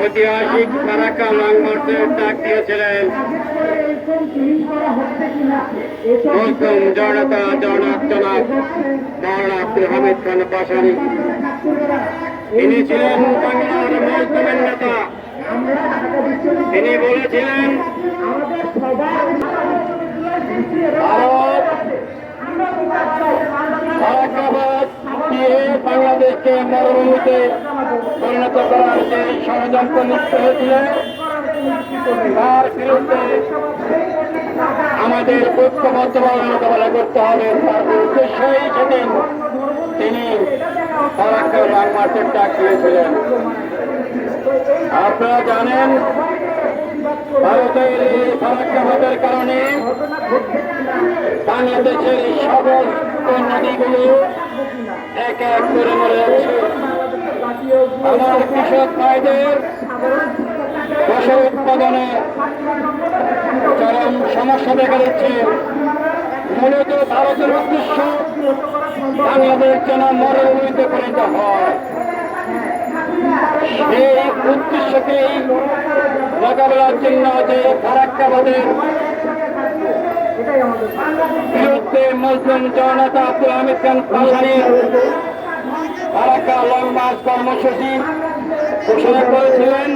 ঐতিহাসিক ফারাক্কা লং মার্চের ডাক দিয়েছিলেন মুসলিম জনতা জনাব মাওলানা আব্দুল হামিদ খান ভাসানী। তিনি ছিলেন বাংলার মুসলিমের নেতা। তিনি বলেছিলেন বাংলাদেশকে মরুভূমিতে পরিণত করার যে ষড়যন্ত্র লিপ্ত হয়েছিল তার বিরুদ্ধে আমাদের ঐক্যবদ্ধভাবে মোকাবেলা করতে হবে। তার উদ্দেশ্যই সেদিন তিনি ফারাক্কা লং মার্চের ডাক দিয়েছিলেন। আপনারা জানেন ভারতের এই ফারাক্কাবাদের কারণে বাংলাদেশের সকল নদীগুলো এক এক করে মরে যাচ্ছে। আমার কৃষক ভাইদের ফসল উৎপাদনে চরম সমস্যা দেখা দিচ্ছে। মূলত ভারতের উদ্দেশ্য বাংলাদেশ যেন মরুভূমিতে পরিণত হয়, সেই উদ্দেশ্যকেই মোকাবেলার জন্য যে ফারাক্কাবাদের বিরুদ্ধে মুসলিম জনতা আব্দুল হামিদ খান ভাসানীর ফারাক্কা লং মার্চ কর্মসূচি ঘোষণা করেছিলেন,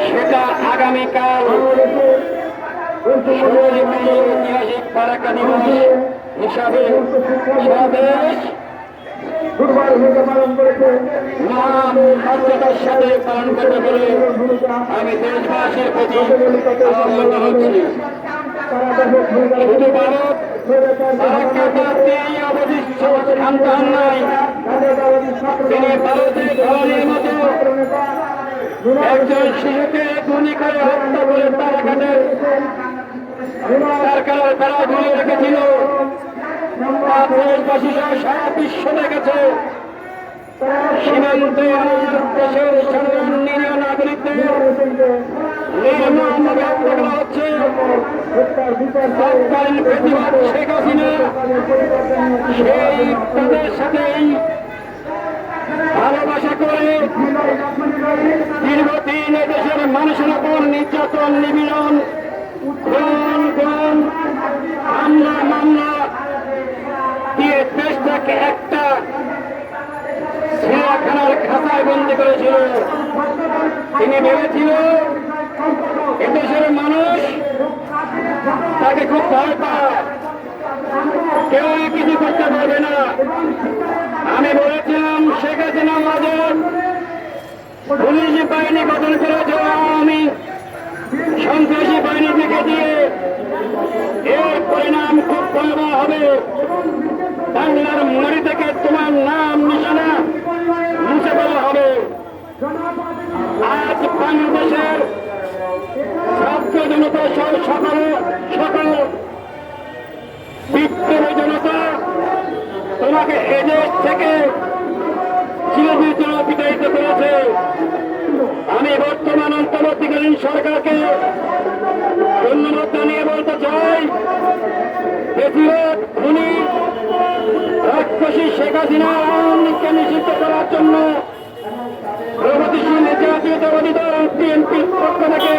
সেটা আগামীকাল 16 মে ঐতিহাসিক ফারাক্কা দিবস হিসাবে স্বদেশ মর্যাদার সাথে পালন করতে বলে আমি দেশবাসীর প্রতি আহ্বান জানাচ্ছি। শুধু ভারত অবশিষ্ট সন্তান নাই, তিনি ভারতের ধরনের মতো একজন শিশুকে গুলি করে হত্যা করে তারাঘাটের সরকারের বেড়া ঝুলিয়ে রেখেছিল। দেশবাসী সহ সারা বিশ্ব দেখেছে সীমান্তে আমার দেশের সাধারণ নিরীহ নাগরিকদের নির্মমভাবে হত্যা করা হচ্ছে। তৎকালীন প্রতিবাদ শেখ হাসিনা সেই তাদের সাথেই ভালোবাসা করে দীর্ঘদিন দেশের মানুষের উপর নির্যাতন, নিপীড়ন, খুন, মামলা দিয়ে দেশটাকে একটা চিড়িয়াখানার খাঁচায় বন্দী করেছিল। তিনি ভেবেছিল এদেশের মানুষ তাকে খুব ভয় পায়, কেউ কিছু করতে পারবে না। আমি বলেছিলাম শেখ হাসিনা আমাদের পুলিশ বাহিনী গঠন করেছে, আমি সন্ত্রাসী বাহিনী থেকে দিয়ে এর পরিণাম খুব ভয়াবহ হবে। বাংলার মাটি থেকে তোমার নাম নিশানা মুছে ফেলা হবে। আজ বাংলাদেশের ছাত্র জনতা সহ সকল বিপ্লবী জনতা তোমাকে এদেশ থেকে চিরদিন বিতাড়িত করেছে। আমি বর্তমান অন্তর্বর্তীকালীন সরকারকে ধন্যবাদ জানিয়ে বলতে চাই, বেশিরভাগ খুনি রাক্ষসী শেখ হাসিনা আওয়ামীকে নিষিদ্ধ করার জন্য প্রগতিশীল জাতীয়তাবাদী দল বিএনপির পক্ষ থেকে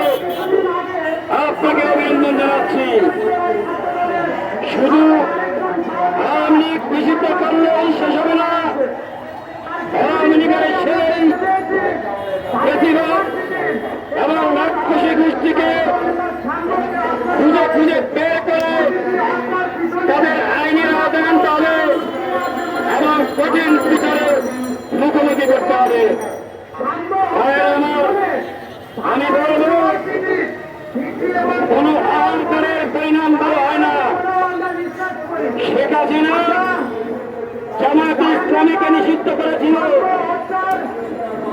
আপনাকে অভিনন্দন জানাচ্ছি। শুধু আওয়ামী লীগ নিষিদ্ধ করলেই শেষ হবে না, আওয়ামী লীগের সেই বেশিরভাগ এবং রাক্ষসী গোষ্ঠীকে খুঁজে খুঁজে বের করে তাদের আইনের আওতায় আনতে হবে এবং কঠিন বিচারে মুখোমুখি করতে হবে। আমি বলব, কোন অহংকারের পরিণাম ভালো হয় না। শেখ হাসিনা জামায়াতে ইসলামীকে নিষিদ্ধ করেছিল,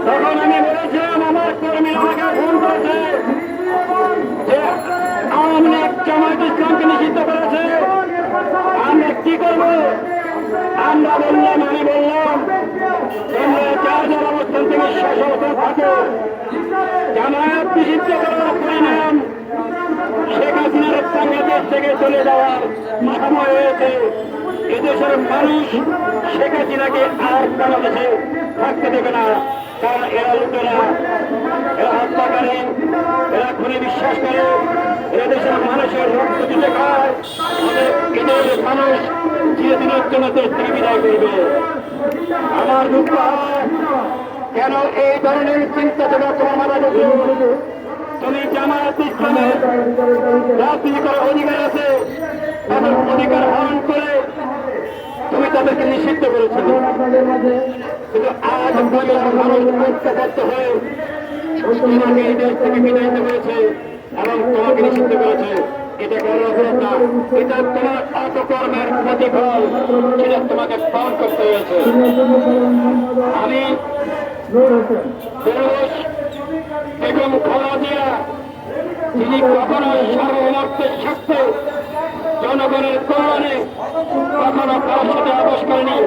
তখন আমি বলেছিলাম, আমার কর্মীরা আমাকে ফোন করেছে যে আওয়ামী লীগ জামায়াতে ইসলামকে নিষিদ্ধ করেছে, আমরা কি করব? আমি বললাম তোমরা যার যার অবস্থান থেকে সচেতন থাকো। জামায়াত নিষিদ্ধ করার পরিণাম শেখ হাসিনার বাংলাদেশ থেকে চলে যাওয়ার সময় হয়েছে। এদেশের মানুষ শেখ হাসিনাকে আর বাংলাদেশে থাকতে দেবে না, কারণ এরা লোকেরা পারে, এরা খুনে বিশ্বাস করে, এরা দেশের মানুষের রক্ত দিতে খায়, এদের মানুষ চিরদিনের জন্য দেশ থেকে বিদায় করবে। আমার দুঃখ হয় কেন এই ধরনের চিন্তা চেতনা তোমার মাথা ঢুকলো। তুমি জামায়াত ইসলামের রাজনীতি করার অধিকার আছে, তাদের অধিকার হরণ করে তুমি তাদেরকে নিষিদ্ধ করেছো। কিন্তু আজ মানুষ ঐক্যবদ্ধ হয়ে তোমাকে এই দেশ থেকে বিদায়িত করেছে এবং তোমাকে নিষিদ্ধ করেছে। এটা গণহত্যা, এটা তোমার অপকর্মের প্রতিফল, সেটা তোমাকে পালন করতে হয়েছে। আমি বেগম খালেদা জিয়া, যিনি কখনো সার্বভৌমত্বের স্বার্থে জনগণের কল্যাণে কখনো কারোর সাথে আপোষ করেনি,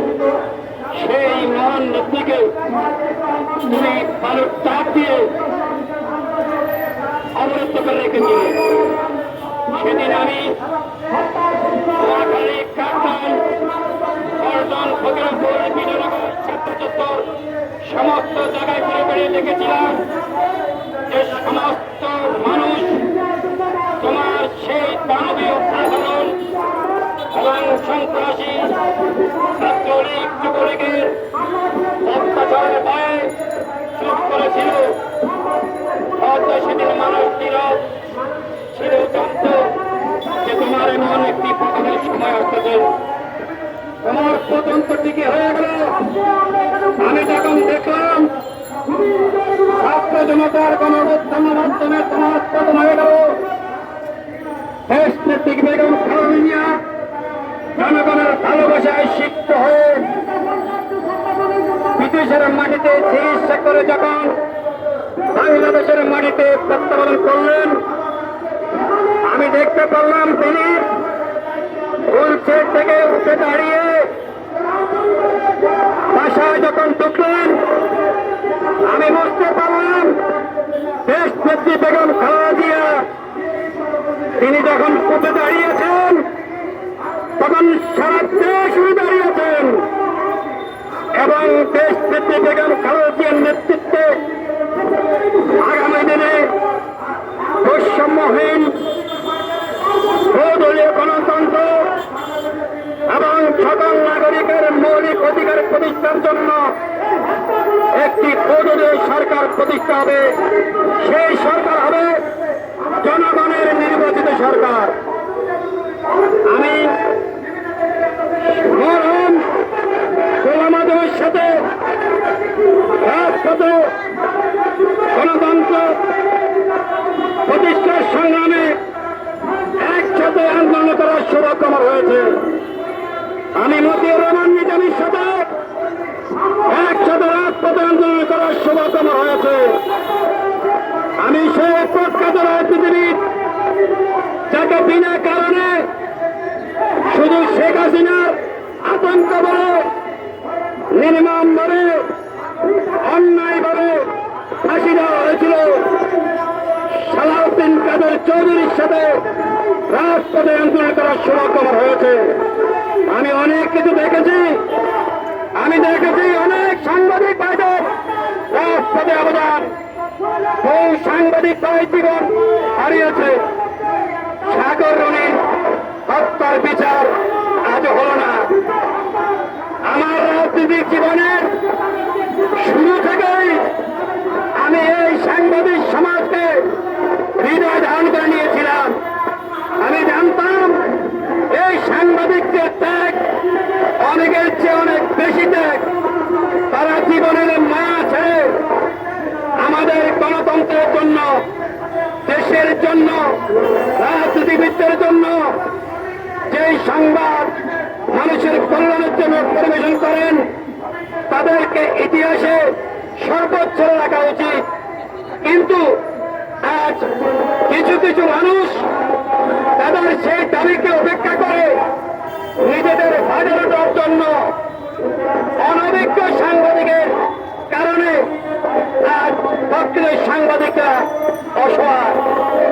সেই মহান নেত্রীকে তুমি বালুর চাপ দিয়ে অবরুদ্ধ করে রেখেছিলে। সেদিন আমি নোয়াখালী, কাপ্তান, বর্ধমান, ফকিরাপুর, বিজয়নগর, ছাত্র চত্বর সমস্ত জায়গায় ঘুরে বেড়িয়ে দেখেছিলাম যে সমস্ত মানুষ তোমার সেই দানবীয় আচরণ এবং সন্ত্রাসী ছাত্রলীগ, যুবলীগের অত্যাচারের ভয়ে চুপ করেছিল। হয়তো সেদিন মানুষ নীরব ছিল, জানত যে তোমার এমন একটি পতনের সময় আসতেছে। তোমার পতন তো ঠিকই হয়ে গেল। আমি যখন দেখলাম ছাত্র জনতার গণঅভ্যুত্থানের মাধ্যমে তোমার পতন হয়ে গেল, দেশ নেত্রী বেগম খালেদা জিয়া জনগণের ভালোবাসায় সিক্ত হয়ে বিদেশের মাটিতে চিকিৎসা করে যখন বাংলাদেশের মাটিতে প্রত্যাবর্তন করলেন, আমি দেখতে পারলাম তিনি হুইলচেয়ার থেকে উঠে দাঁড়িয়ে বাসায় যখন ঢুকলেন, আমি বুঝতে পারলাম দেশ নেত্রী বেগম খালেদা জিয়া তিনি যখন উঠে দাঁড়িয়েছেন তখন সারা দেশ উঠে দাঁড়িয়েছেন এবং দেশ নেত্রী বেগম খালেদা জিয়ার নেতৃত্বে আগামী দিনে বৈষম্যহীন বহুদলীয় গণতন্ত্র এবং সকল নাগরিকের মৌলিক অধিকার প্রতিষ্ঠার জন্য একটি বহুদলীয় সরকার প্রতিষ্ঠা হবে। সেই সরকার হবে জনগণের নির্বাচিত সরকার। আমি মরহুম গোলাম আজমের সাথে রাজপথে গণতন্ত্র প্রতিষ্ঠার সংগ্রামে একসাথে আন্দোলন করার সৌভাগ্য আমার হয়েছে। আমি মতিউর রহমান নিজামীর সাথে একসাথে রাজপথে আন্দোলন করার সৌভাগ্য আমার হয়েছে। আমি সেই প্রখ্যাত রাজনীতিবিদ যাকে বিনা কারণে শুধু শেখ হাসিনার আতঙ্ক বলে, নির্মম ভাবে, অন্যায় ভাবে ফাঁসি দেওয়া হয়েছিল, সালাউদ্দিন কাদের চৌধুরীর সাথে রাজপথে আন্দোলন করার সৌভাগ্য আমার হয়েছে। আমি অনেক কিছু দেখেছি। আমি দেখেছি অনেক সাংবাদিক ভাইদের রাজপথে অবদান। বহু সাংবাদিক ভাই জীবন হারিয়েছে। সাগর রনির হত্যার বিচার আজ হল না। আমার রাজনৈতিক জীবনের শুরু থেকেই আমি এই সাংবাদিক সমাজকে হৃদয় ধারণ করে নিয়েছিলাম। আমি জানতাম এই সাংবাদিকদের ত্যাগ অনেকের চেয়ে অনেক বেশি ত্যাগ। তারা জীবনের মায়া ছেড়ে আমাদের গণতন্ত্রের জন্য, দেশের জন্য, রাজনীতিবিদদের জন্য যেই সংবাদ মানুষের কল্যাণের জন্য পরিবেশন করেন, তাদেরকে ইতিহাসে সর্বোচ্চ রাখা উচিত। কিন্তু আজ কিছু কিছু মানুষ তাদের সেই দাবিকে উপেক্ষা করে নিজেদের ফায়দা দেওয়ার জন্য অনভিজ্ঞ সাংবাদিকের কারণে আজ প্রকৃত সাংবাদিকরা অসহায়।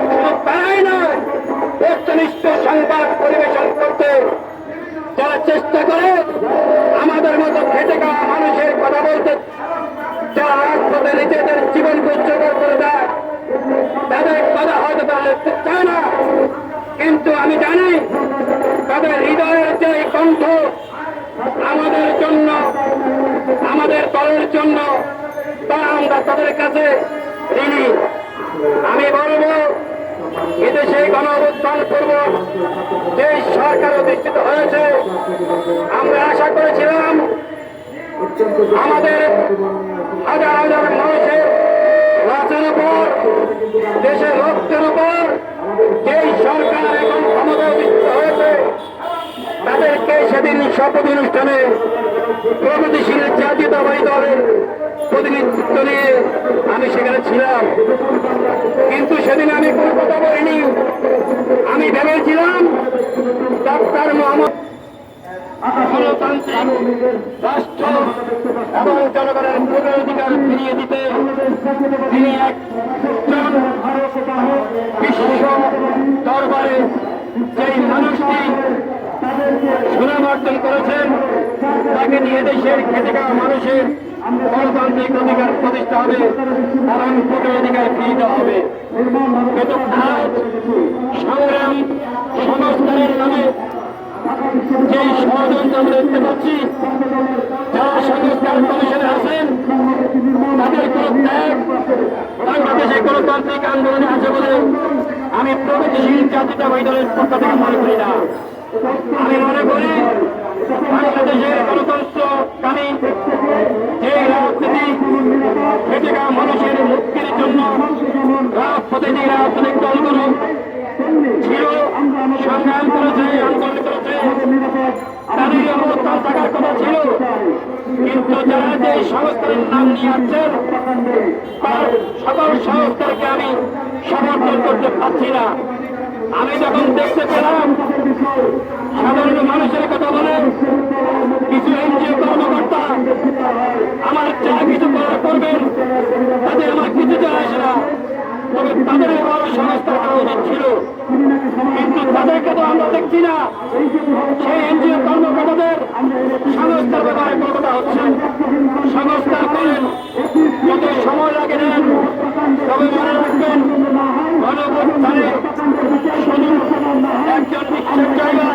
শুধু তারাই নয়, বস্তুনিষ্ঠ সংবাদ পরিবেশন করতে যারা চেষ্টা করে, আমাদের মতো খেটে খাওয়া মানুষের কথা বলতে যারা রাজপথে নিজেদের জীবনকে উৎসর্গ করে দেয়, কণ্ঠ আমাদের জন্য, আমাদের দলের জন্য, তা আমরা তাদের কাছে ঋণী। আমি বলবো, এদেশে গণ-অভ্যুত্থান পূর্ব যে সরকার অধিষ্ঠিত হয়েছে, আমরা আশা করেছিলাম আমাদের হাজার হাজার মানুষের লাশের উপর, দেশের রক্তের উপর যেই সরকার এখন ক্ষমতা অধিষ্ঠিত হয়েছে, তাদেরকে সেদিন শপথ অনুষ্ঠানে প্রগতিশীল জাতীয়তাবাদী দলের প্রতিনিধিত্ব নিয়ে আমি সেখানে ছিলাম। কিন্তু সেদিন আমি কোনো কথা বলিনি। আমি ভেবেছিলাম ডক্টর মোহাম্মদ গণতান্ত্রিক রাষ্ট্র এবং জনগণের ভোটের অধিকার ফিরিয়ে দিতে তিনি একজন বিশ্ব দরবারে যেই মানুষটি সুনাম অর্জন করেছেন, তাকে নিয়ে দেশের খেটে খাওয়া মানুষের গণতান্ত্রিক অধিকার প্রতিষ্ঠা হবে এবং ভোটের অধিকার ফিরিয়ে দেওয়া হবে। কিন্তু আজ সংগ্রাম সংস্কারের নামে যে ষড়যন্ত্র আমরা দেখতে পাচ্ছি, যারা সংস্কার কমিশনে আছেন তাদের কোন ত্যাগ বাংলাদেশে গণতান্ত্রিক আন্দোলনে আছে বলে আমি প্রগতিশীল জাতীয়তাবাদী দলের পক্ষ থেকে মনে করি না। আমি মনে করি বাংলাদেশের গণতন্ত্রকামী যে রাজনীতি খেটে খাওয়া মানুষের মুক্তির জন্য রাজপথে যে রাজনৈতিক দলগুলো ছিল, সংগ্রাম করেছে, আন্দোলন করেছে, তাদের অবস্থান থাকার কথা ছিল। কিন্তু যারা যে সংস্কারের নাম নিয়ে আসছেন, তার সকল সংস্কারকে আমি সমর্থন করতে পারছি না। আমি যখন দেখতে পেলাম সাধারণ মানুষের কথা বলে কিছু এনজিও কর্মকর্তা আমার যা কিছু করার করবেন, তাতে আমার কিছু যায় আসে না, তবে তাদের বড় সংস্কার করা উচিত ছিল। কিন্তু তাদেরকে তো আমরা দেখছি না। সেই এনজিও কর্মকর্তাদের সংস্কার ব্যাপারে কথা হচ্ছে, সংস্কার করেন, যত সময় লাগে নেন, তবে মনে রাখবেন গণঅভ্যুত্থানে শুধু একজন বিশ্বের জায়গা